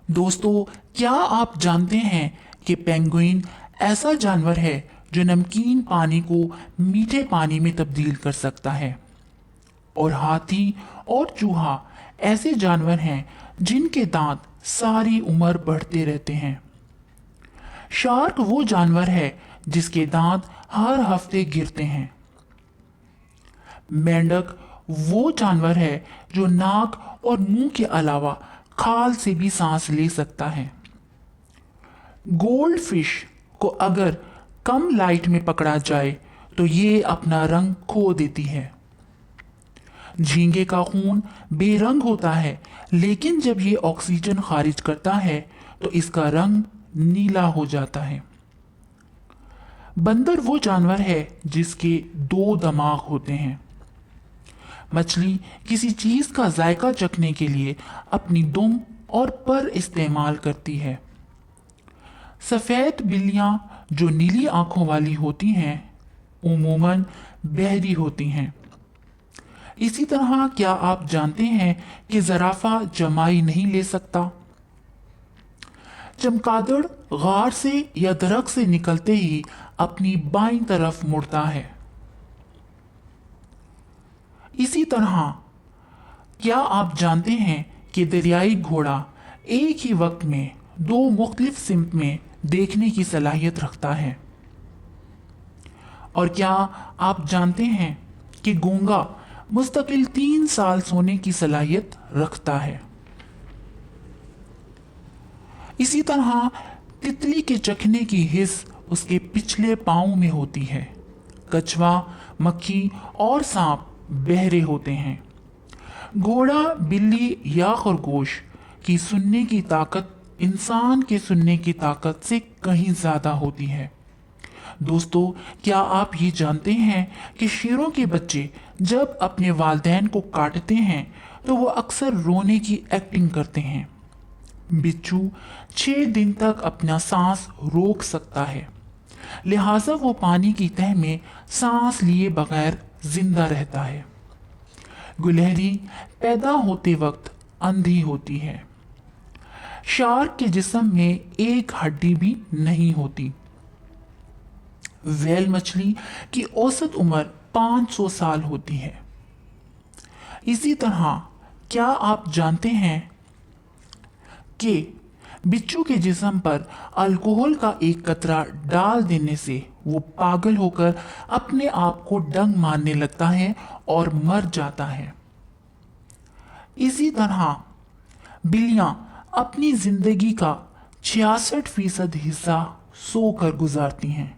दोस्तों, क्या आप जानते हैं कि पेंगुइन ऐसा जानवर है जो नमकीन पानी को मीठे पानी में तब्दील कर सकता है। और हाथी और चूहा ऐसे जानवर हैं जिनके दांत सारी उम्र बढ़ते रहते हैं। शार्क वो जानवर है जिसके दांत हर हफ्ते गिरते हैं। मेंढक वो जानवर है जो नाक और मुंह के अलावा खाल से भी सांस ले सकता है। गोल्ड फिश को अगर कम लाइट में पकड़ा जाए तो ये अपना रंग खो देती है। झींगे का खून बेरंग होता है, लेकिन जब ये ऑक्सीजन खारिज करता है तो इसका रंग नीला हो जाता है। बंदर वो जानवर है जिसके 2 दिमाग होते हैं। मछली किसी चीज का जायका चखने के लिए अपनी दुम और पर इस्तेमाल करती है। सफेद बिल्लियां जो नीली आंखों वाली होती हैं उमूमन बहरी होती हैं। इसी तरह क्या आप जानते हैं कि ज़राफ़ा जमाई नहीं ले सकता? चमगादड़ गार से या दरख्त से निकलते ही अपनी बाईं तरफ मुड़ता है। इसी तरह क्या आप जानते हैं कि दरियाई घोड़ा एक ही वक्त में 2 मुख्तलिफ सिमत में देखने की सलाहियत रखता है? और क्या आप जानते हैं कि गूंगा मुस्तकिल 3 साल सोने की सलाहियत रखता है? इसी तरह तितली के चखने की हिस्स उसके पिछले पाँव में होती है। कछुआ, मक्खी और सांप बहरे होते हैं। घोड़ा, बिल्ली या खरगोश की सुनने की ताकत इंसान के सुनने की ताकत से कहीं ज्यादा होती है। दोस्तों, क्या आप ये जानते हैं कि शेरों के बच्चे जब अपने वालिदैन को काटते हैं तो वो अक्सर रोने की एक्टिंग करते हैं। बिच्छू 6 दिन तक अपना सांस रोक सकता है, लिहाजा वो पानी की तह में सांस लिए बगैर जिंदा रहता है। गुलहरी पैदा होते वक्त अंधी होती है। शार्क के जिस्म में एक हड्डी भी नहीं होती। व्हेल मछली की औसत उम्र 500 साल होती है। इसी तरह क्या आप जानते हैं कि बिच्छू के जिस्म पर अल्कोहल का एक कतरा डाल देने से वो पागल होकर अपने आप को डंक मारने लगता है और मर जाता है। इसी तरह बिल्लियां अपनी जिंदगी का 66% हिस्सा सोकर गुजारती हैं।